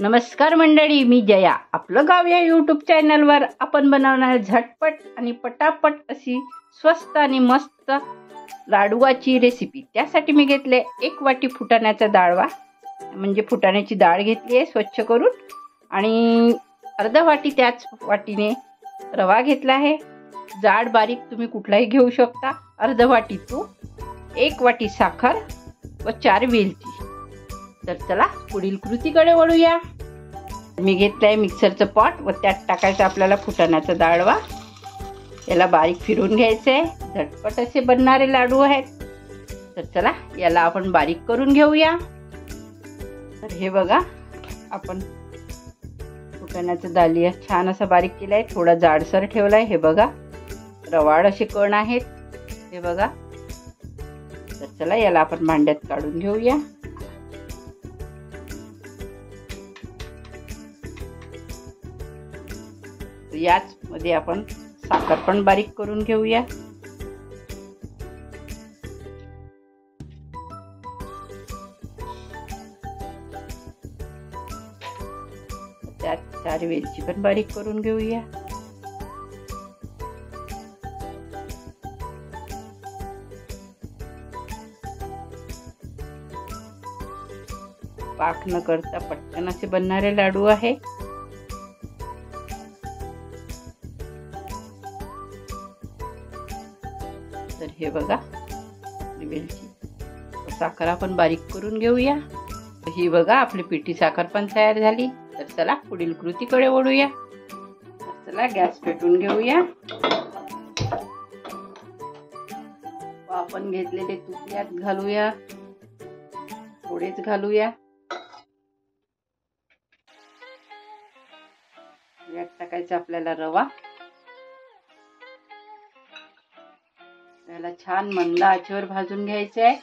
नमस्कार मंडळी, मी जया. आपलं गाव या यूट्यूब चॅनलवर आपण बनवणार झटपट आणि पटापट अशी स्वस्त आणि मस्त लाडूची रेसिपी. त्यासाठी मी घेतले 1 वाटी फुटाण्याचा डाळवा, म्हणजे फुटाण्याची डाळ घेतली आहे स्वच्छ करून, आणि अर्धा वाटी त्याच वाटीने रवा घेतला आहे. जाड बारीक तुम्ही कुठलाही घेऊ शकता. अर्धा वाटी तूप, 1 वाटी साखर व 4 वेलची. तर चला पुढील कृतीकडे वळूया. मी घेतलाय मिक्सरचं पॉट व त्यात टाकायचं आपल्याला फुटाण्याचा डाळवा. याला बारीक फिरून घ्यायचंय. झटपट असे बनणारे लाडू आहेत. तर चला याला आपण बारीक करून घेऊया. तर हे बघा, आपण फुटाण्याचा डाळिया छान असा बारीक केलाय. थोडा जाडसर ठेवलाय. हे बघा, रवाळ असे कण आहेत. हे बघा. तर चला याला आपण भांड्यात काढून घेऊया. याच मध्ये आपण साखर पण बारीक करून घेऊया. त्यात 4 वेलची पण बारीक करून घेऊया. पाक न करता पटकन असे बनणारे लाडू आहे. तर हे बघा, वेलची साखर आपण बारीक करून घेऊया. ही बघा, आपली पिठी साखर पण तयार झाली. तर चला पुढील कृतीकडे वळूया. चला गॅस पेटवून घेऊया. आपण घेतलेले तूप यात घालूया. थोडेच घालूया. यात टाकायचा आपल्याला रवा. याला छान मंद आचेवर भाजून घ्यायचे आहे.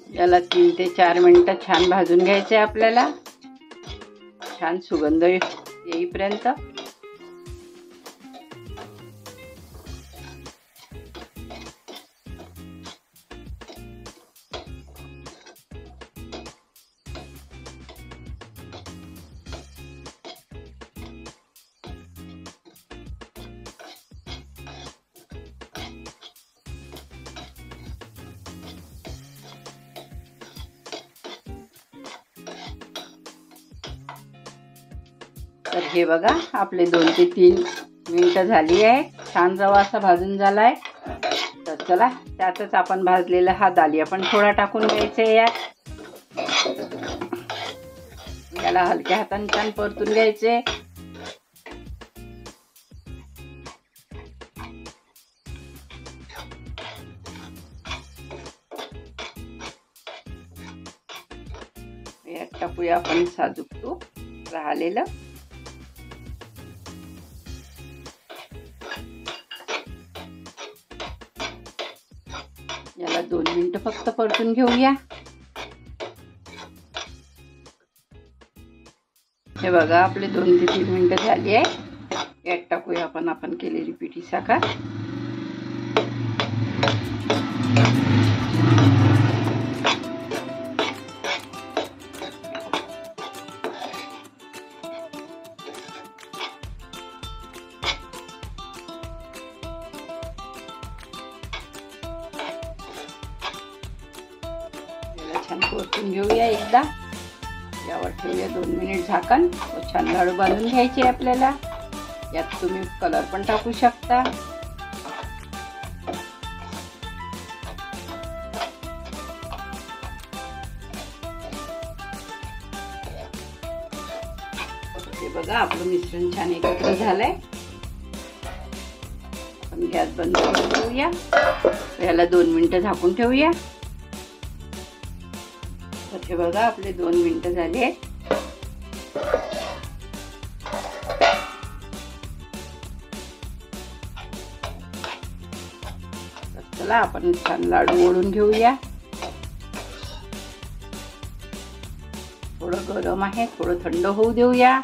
याला 3 ते 4 मिनिटं छान भाजून घ्यायचे आपल्याला, छान सुगंध येईपर्यंत. तर हे बघा, आपले 2 ते 3 मिनिटं झाली आहे. छान रवा असा भाजून झालाय. तर चला त्यातच आपण भाजलेला हा डाळिया पण थोडा टाकून घ्यायचा आहे. याला हलक्या हाताने छान परतून घ्यायचे. यात टाकूया आपण साजूक तूप राहिलेलं. याला 2 मिनिटं फक्त परतून घेऊया. हे बघा, आपले 2 ते 3 मिनिटं झाली आहे. यात टाकूया आपण केलेली पिठी साखर. छान परतून घेऊया एकदा. यावर ठेवूया 2 मिनिट झाकण. छान लाडू बांधून घ्यायचे आपल्याला. यात तुम्ही कलर पण टाकू शकता. हे बघा, आपलं मिश्रण छान एकत्र झालंय. आपण गॅस बंद करून ठेवूया. याला 2 मिनिटं झाकून ठेवूया. तर हे बघा आपले 2 मिनिटं झाले. चला आपण छान लाडू ओढून घेऊया. थोडं गरम आहे, थोडं थंड होऊ देऊया.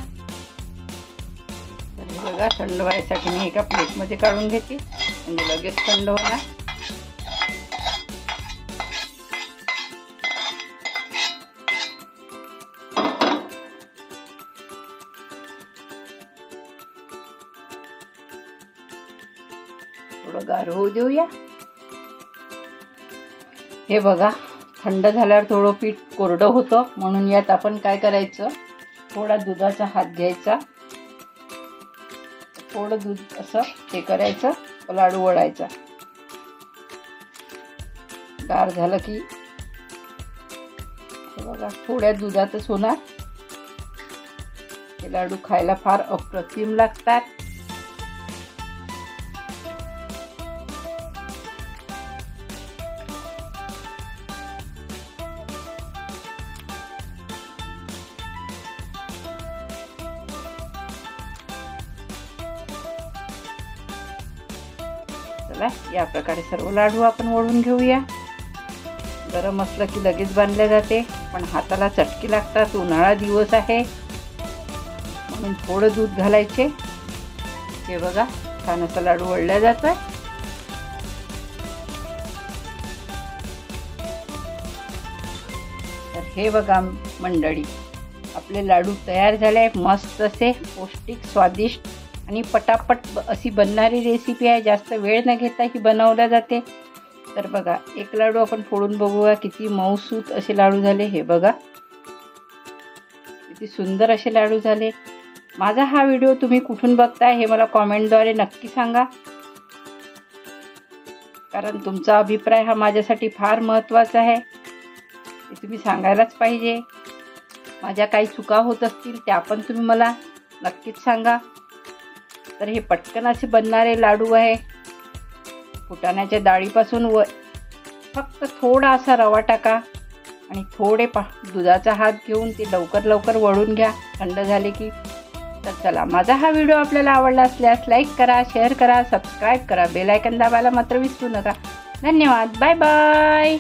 तर हे बघा थंड व्हायसाठी मी एका प्लेटमध्ये काढून घेते, म्हणजे लगेच थंड होणार. थोडं गार होऊ देऊया. हे बघा थंड झाल्यावर थोडं पीठ कोरडं होतं, म्हणून यात आपण काय करायचं, थोडा दुधाचा हात घ्यायचा, थोडं दूध असं हे करायचं, लाडू वळायचा. गार झालं की हे बघा थोड्या दुधातच होणार. हे लाडू खायला फार अप्रतिम लागतात. चला या प्रकारे सर्व लाडू आपण वळून घेऊया. गरम असलं की लगेच बांधले जाते, पण हाताला चटके लागतात. उन्हाळा दिवस आहे म्हणून थोडं दूध घालायचे. हे बघा छान असं लाडू वळल्या जातं. तर हे बघा मंडळी, आपले लाडू तयार झाले. मस्त असे पौष्टिक, स्वादिष्ट आणि पटापट अशी बनणारी रेसिपी आहे. जास्त वेळ न घेता ही बनवल्या जाते. तर बघा एक लाडू आपण फोडून बघूया. किती मऊसूत असे लाडू झाले. हे बघा किती सुंदर असे लाडू झाले. माझा हा व्हिडिओ तुम्ही कुठून बघताय हे मला कॉमेंटद्वारे नक्की सांगा, कारण तुमचा अभिप्राय हा माझ्यासाठी फार महत्त्वाचा आहे. हे तुम्ही सांगायलाच पाहिजे. माझ्या काही चुका होत असतील त्या पण तुम्ही मला नक्कीच सांगा. तर हे पटकन असे बनणारे लाडू आहे. फुटाण्याच्या डाळीपासून फक्त थोडा असा रवा टाका आणि थोडे दुधाचा हात घेऊन ते लवकर वळून घ्या थंड झाले की. तर चला, माझा हा व्हिडिओ आपल्याला आवडला असल्यास लाईक करा, शेअर करा, सबस्क्राईब करा, बेल आयकॉन दाबायला मात्र विसरू नका. धन्यवाद. Bye bye.